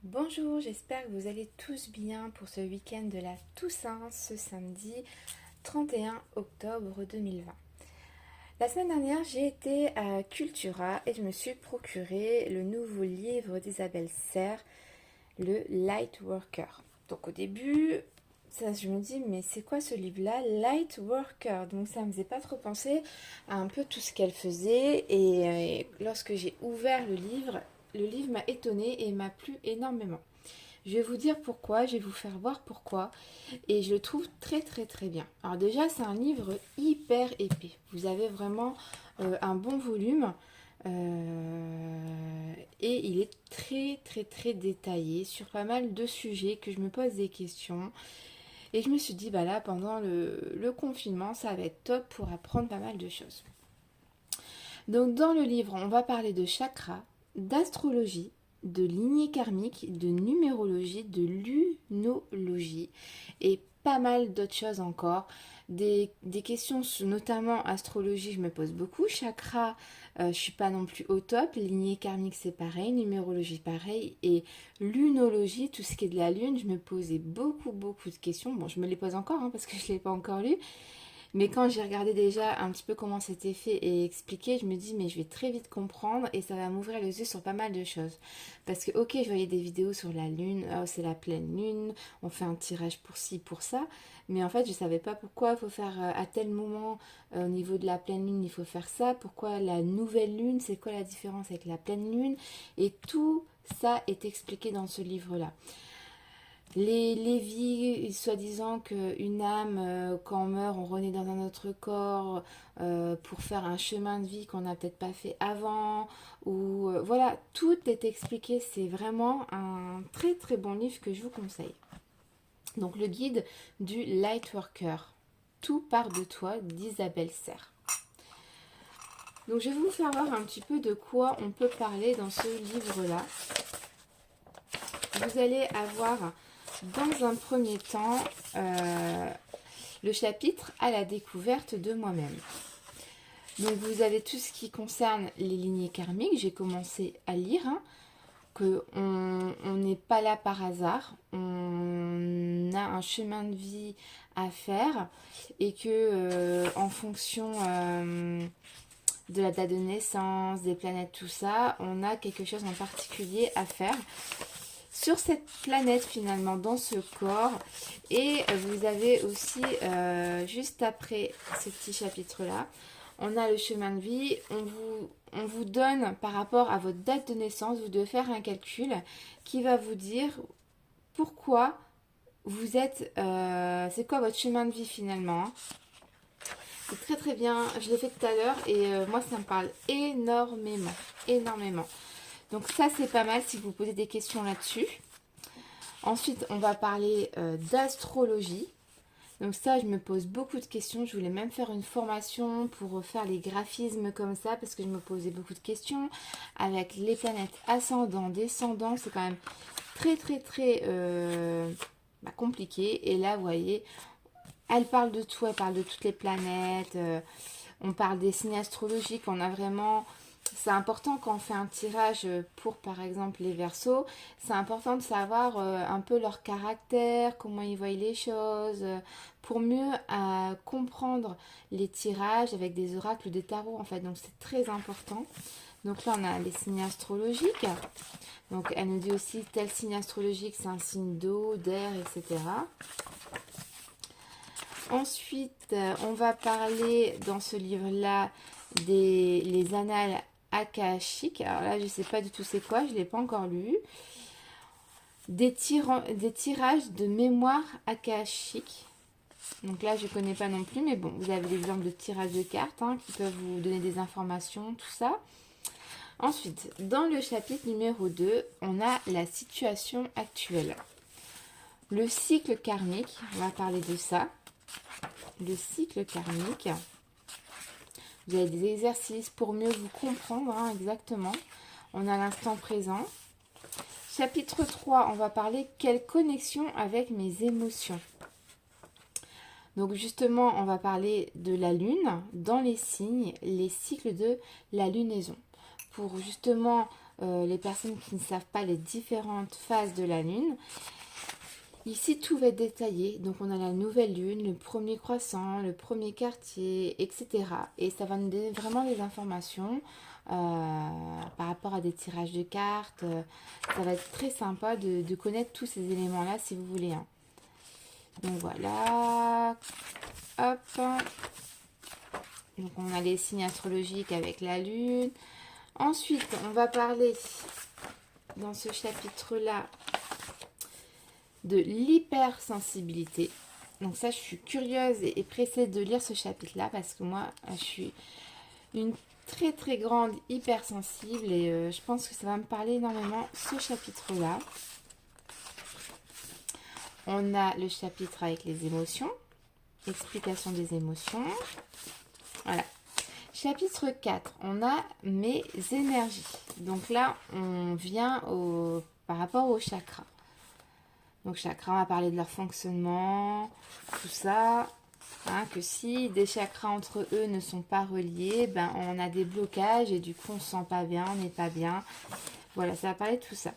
Bonjour, j'espère que vous allez tous bien pour ce week-end de la Toussaint, ce samedi 31 octobre 2020. La semaine dernière, j'ai été à Cultura et je me suis procuré le nouveau livre d'Isabelle Serres, le Lightworker. Donc au début, ça, je me dis, mais c'est quoi ce livre-là, Lightworker? Donc ça me faisait pas trop penser à un peu tout ce qu'elle faisait. Et lorsque j'ai ouvert le livre m'a étonnée et m'a plu énormément. Je vais vous dire pourquoi, je vais vous faire voir pourquoi. Et je le trouve très très très bien. Alors déjà, c'est un livre hyper épais. Vous avez vraiment un bon volume. Et il est très très très détaillé sur pas mal de sujets que je me pose des questions. Et je me suis dit, bah là, pendant le confinement, ça va être top pour apprendre pas mal de choses. Donc dans le livre, on va parler de chakras, d'astrologie, de lignée karmique, de numérologie, de lunologie et pas mal d'autres choses encore. Des questions, notamment astrologie, je me pose beaucoup. Chakra, je suis pas non plus au top. Lignée karmique, c'est pareil. Numérologie, pareil. Et lunologie, tout ce qui est de la lune, je me posais beaucoup de questions. Bon, je me les pose encore parce que je ne l'ai pas encore lu. Mais quand j'ai regardé déjà un petit peu comment c'était fait et expliqué, je me dis mais je vais très vite comprendre et ça va m'ouvrir les yeux sur pas mal de choses. Parce que ok, je voyais des vidéos sur la lune, oh, c'est la pleine lune, on fait un tirage pour ci, pour ça, mais en fait je savais pas pourquoi il faut faire à tel moment au niveau de la pleine lune il faut faire ça, pourquoi la nouvelle lune, c'est quoi la différence avec la pleine lune, et tout ça est expliqué dans ce livre-là. Les vies, soi-disant qu'une âme, quand on meurt, on renaît dans un autre corps pour faire un chemin de vie qu'on n'a peut-être pas fait avant. Ou voilà, tout est expliqué. C'est vraiment un très très bon livre que je vous conseille. Donc le guide du Lightworker. Tout part de toi d'Isabelle Serres. Donc je vais vous faire voir un petit peu de quoi on peut parler dans ce livre-là. Vous allez avoir dans un premier temps le chapitre à la découverte de moi-même. Donc vous avez tout ce qui concerne les lignées karmiques. J'ai commencé à lire que on n'est pas là par hasard. On a un chemin de vie à faire et que en fonction de la date de naissance, des planètes, tout ça, on a quelque chose en particulier à faire sur cette planète finalement, dans ce corps. Et vous avez aussi, juste après ce petit chapitre-là, on a le chemin de vie. On vous donne par rapport à votre date de naissance, vous devez faire un calcul qui va vous dire pourquoi vous êtes, c'est quoi votre chemin de vie finalement. C'est très très bien, je l'ai fait tout à l'heure et moi ça me parle énormément, énormément. Donc ça c'est pas mal si vous posez des questions là-dessus. Ensuite on va parler d'astrologie. Donc ça je me pose beaucoup de questions. Je voulais même faire une formation pour faire les graphismes comme ça parce que je me posais beaucoup de questions. Avec les planètes ascendant, descendant, c'est quand même très très très compliqué. Et là vous voyez, elle parle de tout, elle parle de toutes les planètes. On parle des signes astrologiques, on a vraiment... C'est important quand on fait un tirage pour par exemple les Verseaux, c'est important de savoir un peu leur caractère, comment ils voient les choses, pour mieux comprendre les tirages avec des oracles, des tarots en fait. Donc c'est très important. Donc là on a les signes astrologiques. Donc elle nous dit aussi tel signe astrologique c'est un signe d'eau, d'air, etc. Ensuite, on va parler dans ce livre-là les annales akashiques. Alors là, je ne sais pas du tout c'est quoi, je ne l'ai pas encore lu. Des tirages de mémoire akashique. Donc là, je ne connais pas non plus, mais bon, vous avez l'exemple de tirage de cartes qui peuvent vous donner des informations, tout ça. Ensuite, dans le chapitre numéro 2, on a la situation actuelle. Le cycle karmique, on va parler de ça. Le cycle karmique. Vous avez des exercices pour mieux vous comprendre exactement. On a l'instant présent. Chapitre 3, on va parler quelle connexion avec mes émotions. Donc justement, on va parler de la lune dans les signes, les cycles de la lunaison. Pour justement les personnes qui ne savent pas les différentes phases de la lune. Ici, tout va être détaillé. Donc, on a la nouvelle lune, le premier croissant, le premier quartier, etc. Et ça va nous donner vraiment des informations par rapport à des tirages de cartes. Ça va être très sympa de connaître tous ces éléments-là si vous voulez. Hein. Donc, voilà. Hop. Donc, on a les signes astrologiques avec la lune. Ensuite, on va parler dans ce chapitre-là de l'hypersensibilité. Donc ça, je suis curieuse et pressée de lire ce chapitre-là parce que moi, je suis une très très grande hypersensible et je pense que ça va me parler énormément, ce chapitre-là. On a le chapitre avec les émotions, explication des émotions. Voilà. Chapitre 4, on a mes énergies. Donc là, on vient par rapport aux chakras. Donc chakras, on va parler de leur fonctionnement, tout ça. Hein, que si des chakras entre eux ne sont pas reliés, ben on a des blocages et du coup on ne se sent pas bien, on n'est pas bien. Voilà, ça va parler de tout ça.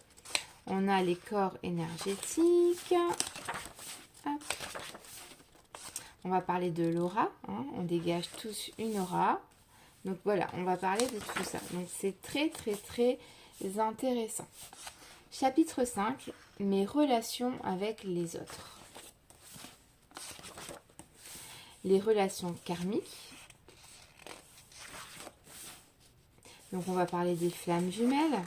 On a les corps énergétiques. Hop. On va parler de l'aura. Hein, on dégage tous une aura. Donc voilà, on va parler de tout ça. Donc c'est très très très intéressant. Chapitre 5, mes relations avec les autres. Les relations karmiques. Donc on va parler des flammes jumelles.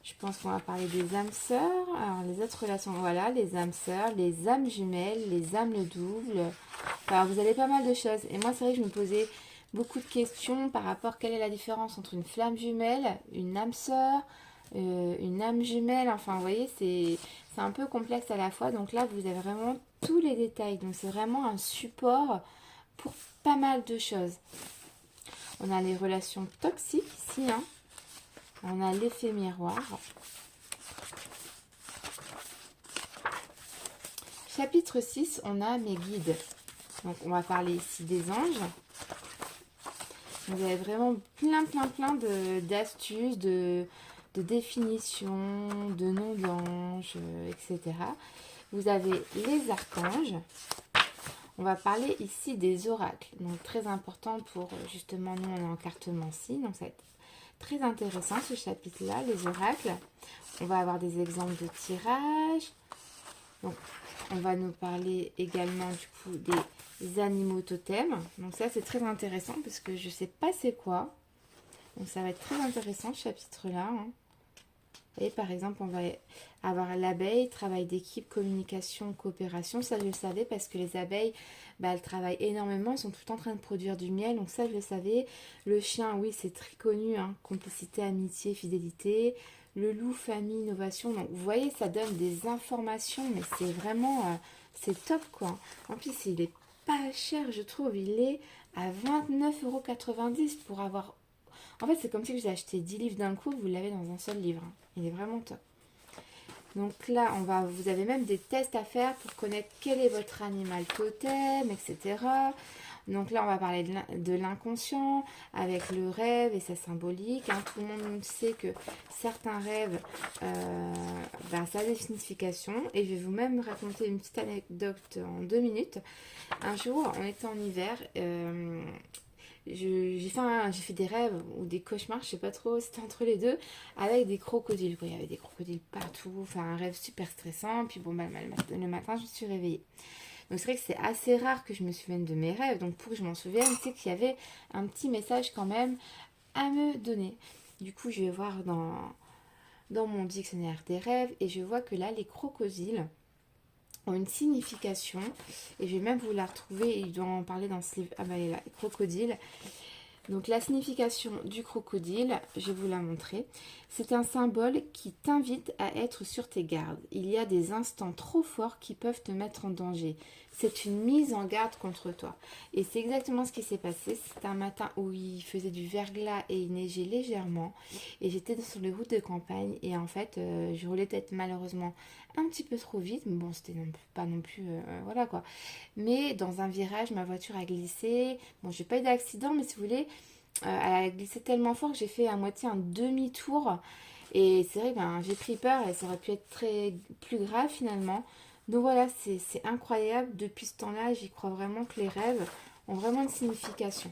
Je pense qu'on va parler des âmes sœurs. Alors les autres relations, voilà, les âmes sœurs, les âmes jumelles, les âmes le double. Alors vous avez pas mal de choses. Et moi c'est vrai que je me posais beaucoup de questions par rapport à quelle est la différence entre une flamme jumelle, une âme sœur, une âme jumelle, enfin vous voyez c'est un peu complexe à la fois, donc là vous avez vraiment tous les détails, donc c'est vraiment un support pour pas mal de choses. On a les relations toxiques ici, hein. On a l'effet miroir. Chapitre 6, on a mes guides, donc on va parler ici des anges. Vous avez vraiment plein d'astuces, de définitions, de noms d'anges, etc. Vous avez les archanges. On va parler ici des oracles. Donc très important pour justement, nous on est en cartomancie. Donc ça va être très intéressant ce chapitre-là, les oracles. On va avoir des exemples de tirage. Donc on va nous parler également du coup des animaux totems. Donc ça c'est très intéressant parce que je ne sais pas c'est quoi. Donc ça va être très intéressant ce chapitre-là. Hein. Et par exemple, on va avoir l'abeille, travail d'équipe, communication, coopération. Ça, je le savais parce que les abeilles, bah, elles travaillent énormément. Elles sont tout le temps en train de produire du miel. Donc ça, je le savais. Le chien, oui, c'est très connu. Hein. Complicité, amitié, fidélité. Le loup, famille, innovation. Donc vous voyez, ça donne des informations. Mais c'est vraiment, c'est top quoi. En plus, il est pas cher, je trouve. Il est à 29,90 € pour avoir... En fait, c'est comme si vous achetez 10 livres d'un coup, vous l'avez dans un seul livre. Il est vraiment top. Donc là, vous avez même des tests à faire pour connaître quel est votre animal totem, etc. Donc là, on va parler de l'inconscient avec le rêve et sa symbolique. Hein. Tout le monde sait que certains rêves, ça a des significations. Et je vais vous même raconter une petite anecdote en 2 minutes. Un jour, on était en hiver... j'ai fait des rêves ou des cauchemars, je sais pas trop, c'était entre les deux, avec des crocodiles. Il y avait des crocodiles partout, enfin un rêve super stressant. Puis bon, le matin, je me suis réveillée. Donc c'est vrai que c'est assez rare que je me souvienne de mes rêves. Donc pour que je m'en souvienne, c'est qu'il y avait un petit message quand même à me donner. Du coup, je vais voir dans mon dictionnaire des rêves et je vois que là, les crocodiles ont une signification, et je vais même vous la retrouver, il doit en parler dans ce livre. Ah bah elle est là, crocodile. Donc la signification du crocodile, je vais vous la montrer. C'est un symbole qui t'invite à être sur tes gardes. Il y a des instants trop forts qui peuvent te mettre en danger. C'est une mise en garde contre toi. Et c'est exactement ce qui s'est passé. C'était un matin où il faisait du verglas et il neigeait légèrement. Et j'étais sur les routes de campagne. Et en fait, je roulais peut-être malheureusement un petit peu trop vite. Mais bon, c'était pas non plus... voilà quoi. Mais dans un virage, ma voiture a glissé. Bon, j'ai pas eu d'accident, mais si vous voulez... elle a glissé tellement fort que j'ai fait à moitié un demi-tour. Et c'est vrai que j'ai pris peur et ça aurait pu être plus grave finalement. Donc voilà, c'est incroyable. Depuis ce temps-là, j'y crois vraiment que les rêves ont vraiment une signification.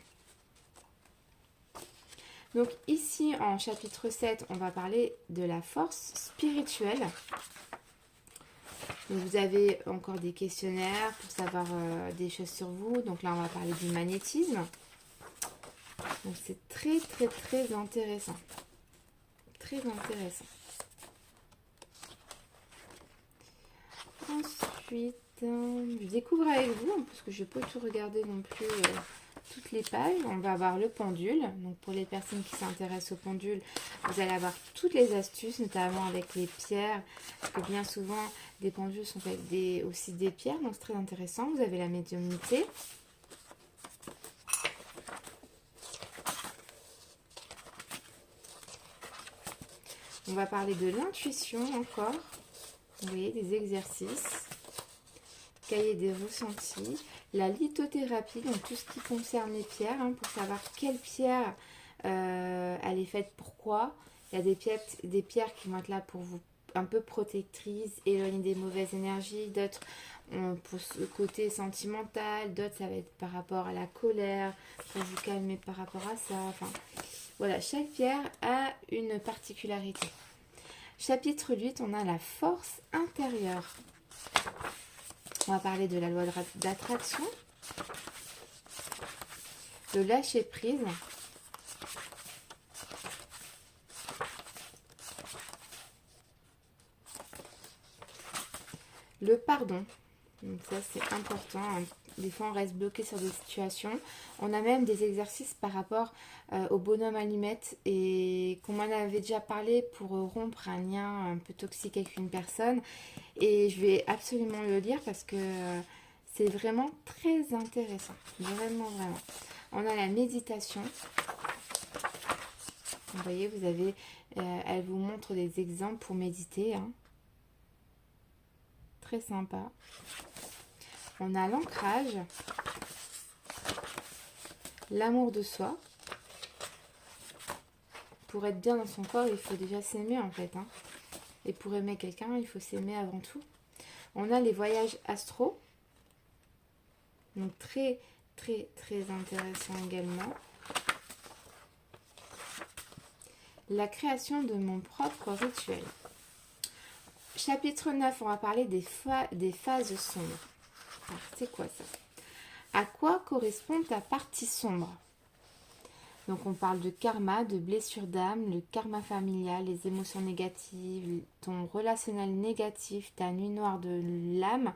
Donc ici, en chapitre 7, on va parler de la force spirituelle. Donc, vous avez encore des questionnaires pour savoir des choses sur vous. Donc là, on va parler du magnétisme. Donc c'est très, très, très intéressant. Très intéressant. Ensuite, je découvre avec vous, parce que je peux tout regarder non plus toutes les pages. On va avoir le pendule. Donc pour les personnes qui s'intéressent au pendule, vous allez avoir toutes les astuces, notamment avec les pierres. Parce que bien souvent, des pendules sont avec aussi des pierres, donc c'est très intéressant. Vous avez la médiumnité. On va parler de l'intuition encore. Vous voyez, des exercices. Cahier des ressentis. La lithothérapie, donc tout ce qui concerne les pierres, pour savoir quelle pierre elle est faite, pourquoi. Il y a des pierres qui vont être là pour vous un peu protectrices, éloigner des mauvaises énergies. D'autres pour ce côté sentimental. D'autres, ça va être par rapport à la colère, pour vous calmer par rapport à ça. Enfin, voilà, chaque pierre a une particularité. Chapitre 8, on a la force intérieure. On va parler de la loi d'attraction, le lâcher prise, le pardon. Donc ça c'est important. Des fois on reste bloqué sur des situations. On a même des exercices par rapport au bonhomme allumette et qu'on m'en avait déjà parlé pour rompre un lien un peu toxique avec une personne. Et je vais absolument le lire parce que c'est vraiment très intéressant. Vraiment, vraiment. On a la méditation. Vous voyez, vous avez, elle vous montre des exemples pour méditer. Très sympa. On a l'ancrage. L'amour de soi. Pour être bien dans son corps, il faut déjà s'aimer en fait. Et pour aimer quelqu'un, il faut s'aimer avant tout. On a les voyages astro. Donc très, très, très intéressant également. La création de mon propre rituel. Chapitre 9, on va parler des phases sombres. Alors, c'est quoi ça? À quoi correspond ta partie sombre? Donc on parle de karma, de blessure d'âme, le karma familial, les émotions négatives, ton relationnel négatif, ta nuit noire de l'âme,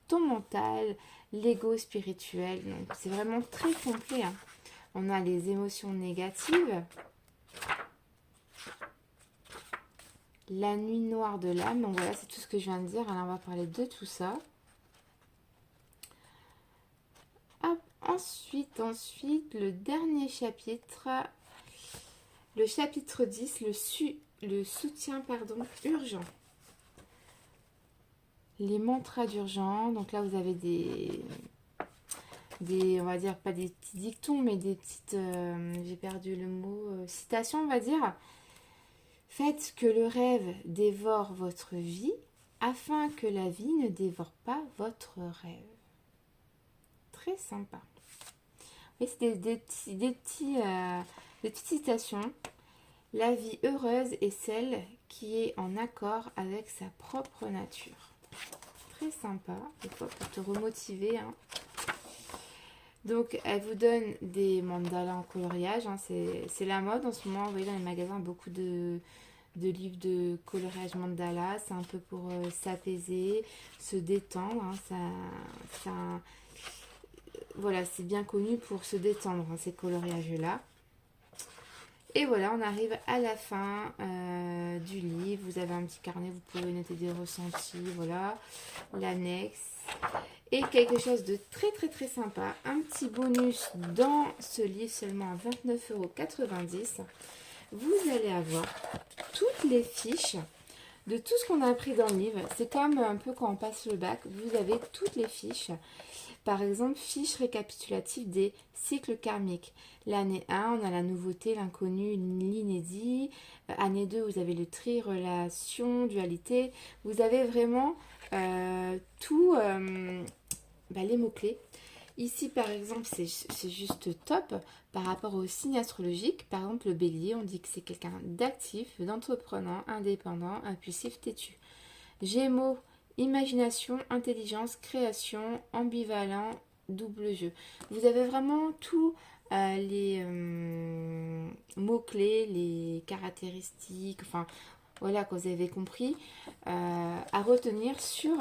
ton mental, l'ego spirituel. Donc c'est vraiment très complet. On a les émotions négatives, la nuit noire de l'âme. Donc voilà, c'est tout ce que je viens de dire. Alors on va parler de tout ça. Ensuite, le dernier chapitre, le chapitre 10, le soutien urgent. Les mantras d'urgence. Donc là, vous avez on va dire, pas des petits dictons, mais des petites, j'ai perdu le mot, citations, on va dire. Faites que le rêve dévore votre vie, afin que la vie ne dévore pas votre rêve. Très sympa. Et c'est des petites citations. La vie heureuse est celle qui est en accord avec sa propre nature. Très sympa, des fois pour te remotiver. Donc, elle vous donne des mandalas en coloriage. C'est la mode en ce moment. Vous voyez, dans les magasins, beaucoup de livres de coloriage mandala. C'est un peu pour s'apaiser, se détendre. Voilà, c'est bien connu pour se détendre, ces coloriages-là. Et voilà, on arrive à la fin du livre. Vous avez un petit carnet, vous pouvez noter des ressentis, voilà, l'annexe. Et quelque chose de très très très sympa, un petit bonus dans ce livre seulement à 29,90 €. Vous allez avoir toutes les fiches de tout ce qu'on a appris dans le livre. C'est comme un peu quand on passe le bac, vous avez toutes les fiches Par exemple, fiche récapitulative des cycles karmiques. L'année 1, on a la nouveauté, l'inconnu, l'inédit. Année 2, vous avez le tri, relation, dualité. Vous avez vraiment tout, les mots-clés. Ici, par exemple, c'est juste top par rapport au signe astrologique. Par exemple, le bélier, on dit que c'est quelqu'un d'actif, d'entreprenant, indépendant, impulsif, têtu. Gémeaux, imagination, intelligence, création, ambivalent, double jeu. Vous avez vraiment tous les mots-clés, les caractéristiques, enfin voilà, que vous avez compris, à retenir sur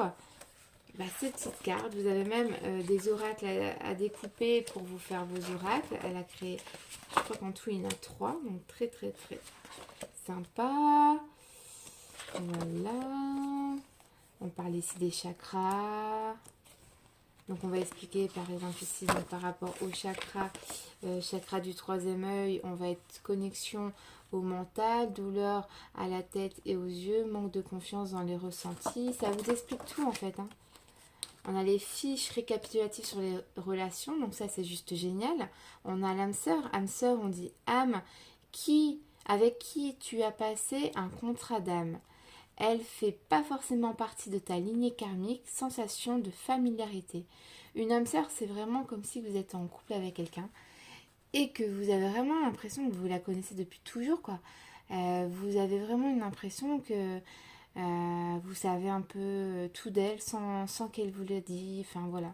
ces petites cartes. Vous avez même des oracles à découper pour vous faire vos oracles. Elle a créé, je crois qu'en tout il y en a 3, donc très très très sympa. Voilà. On parle ici des chakras. Donc on va expliquer par exemple ici donc, par rapport au chakra, chakra du troisième œil, on va être connexion au mental, douleur à la tête et aux yeux, manque de confiance dans les ressentis. Ça vous explique tout en fait. On a les fiches récapitulatives sur les relations, donc ça c'est juste génial. On a l'âme sœur. Âme sœur, on dit âme avec qui tu as passé un contrat d'âme. Elle fait pas forcément partie de ta lignée karmique, sensation de familiarité. Une âme sœur, c'est vraiment comme si vous êtes en couple avec quelqu'un et que vous avez vraiment l'impression que vous la connaissez depuis toujours, quoi. Vous avez vraiment une impression que vous savez un peu tout d'elle sans qu'elle vous le dise. Enfin voilà.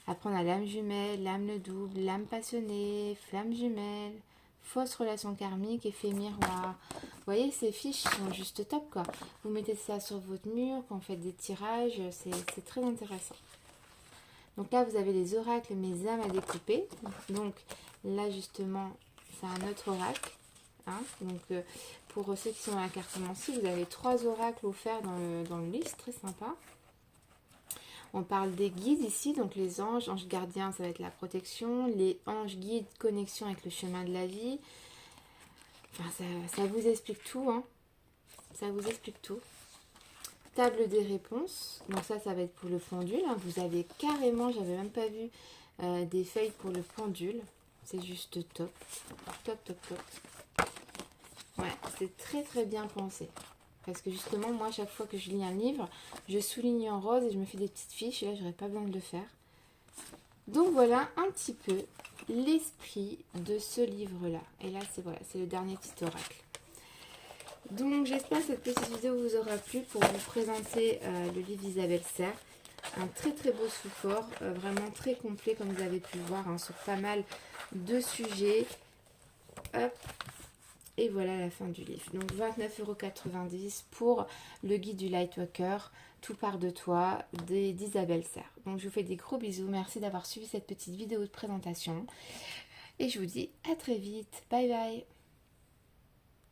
Après, on a l'âme jumelle, l'âme le double, l'âme passionnée, flamme jumelle, fausse relation karmique, effet miroir. Vous voyez, ces fiches sont juste top, quoi. Vous mettez ça sur votre mur, quand vous faites des tirages, c'est très intéressant. Donc là, vous avez les oracles, mes âmes à découper. Donc là, justement, c'est un autre oracle. Donc pour ceux qui sont à la cartomancie, vous avez 3 oracles offerts dans le livre, c'est très sympa. On parle des guides ici, donc les anges gardiens, ça va être la protection, les anges guides, connexion avec le chemin de la vie. Enfin, ça vous explique tout, ça vous explique tout. Table des réponses, donc ça va être pour le pendule. Vous avez carrément, j'avais même pas vu des feuilles pour le pendule. C'est juste top, top, top, top. Ouais, c'est très très bien pensé. Parce que justement, moi, chaque fois que je lis un livre, je souligne en rose et je me fais des petites fiches. Et là, j'aurais pas besoin de le faire. Donc voilà un petit peu l'esprit de ce livre-là. Et là, c'est le dernier petit oracle. Donc j'espère que cette petite vidéo vous aura plu pour vous présenter le livre d'Isabelle Serres. Un très très beau support, vraiment très complet comme vous avez pu le voir, sur pas mal de sujets. Hop. Et voilà la fin du livre. Donc 29,90 € pour le guide du Lightworker, Tout part de toi, d'Isabelle Serres. Donc je vous fais des gros bisous. Merci d'avoir suivi cette petite vidéo de présentation. Et je vous dis à très vite. Bye bye.